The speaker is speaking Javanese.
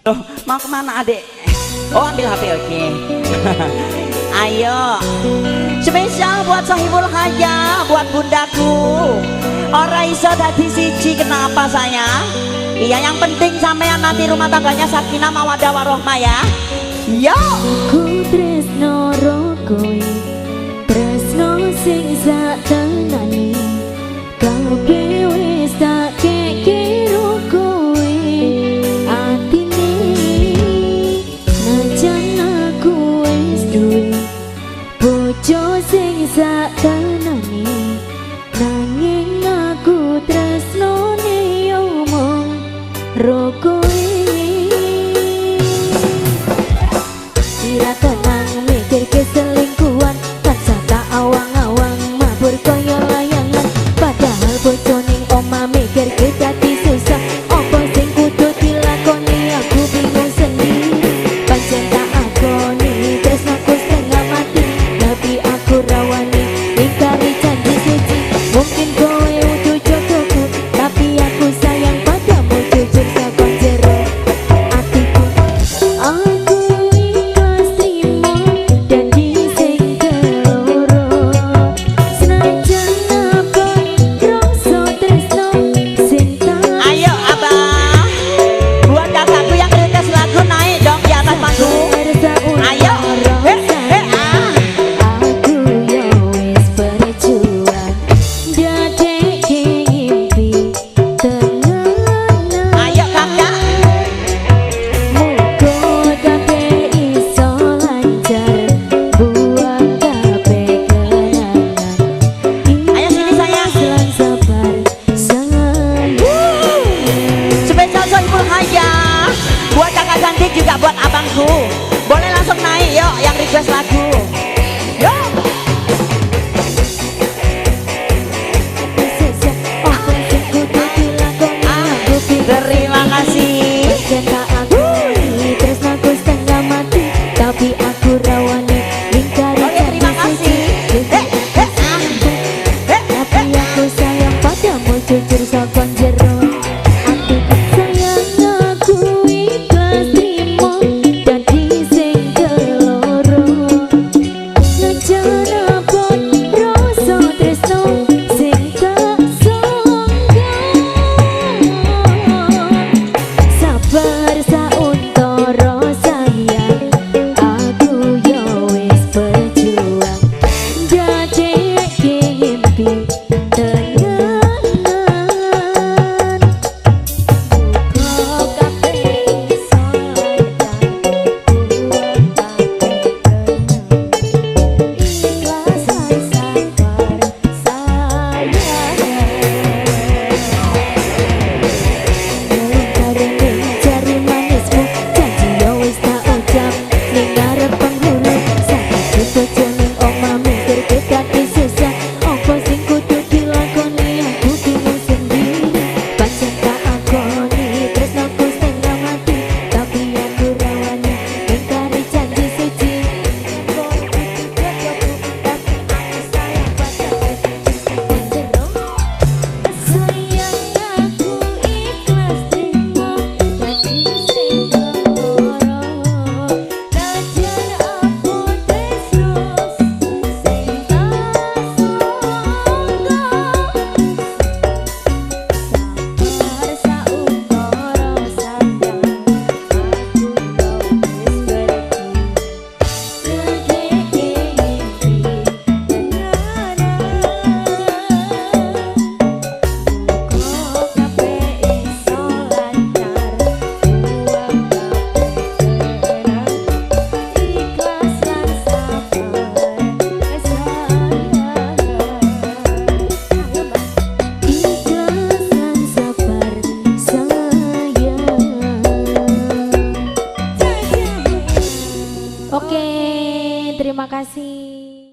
Loh, mau kemana adik? Oh, ambil HP, oke. Ayo, spesial buat sahibul haya, buat bundaku. Ora iso dadi siji, kenapa sayang? Iya, yang penting sampean nanti rumah tangganya sakinah mawaddah warohmah ya. Yo, ku tresno rokoe, tresno sing sak tenane, kabeh wis tak kekiro kowe atine. Najan aku wis duwe bojo sing sak tenane, nanging aku tresnone yo mung rokoe. Ira tenang mikir keselingkuhan, tansah tak awang-awang mabur koyo layangan. Padahal bojoning oma mikir kita susah, opo sing kudu dilakoni aku bingung sendiri. Pancen tak akoni tresnaku setengah mati, tapi aku rawani ingkari janji suci. Mungkin kowe udah jodohku, tapi aku sayang padamu jujur sakon jero atiku. Aku ikhlas trimo janji sing keloro, senajan abang rasa tresno cinta. ayo abah, buat kakakku yang request lagu naik dong di atas panggung. Ayo, Aku yo wis berjuang dadekke ngimpi tenanan. ayo kakak. Muga kabeh iso lancar, buang kabeh kenangan. Ayo sini, sayang. Ikhlas lan sabar sangat. Spesial sahibul haya, buat kakak cantik juga buat abangku. Boleh langsung naik yuk yang request lagu.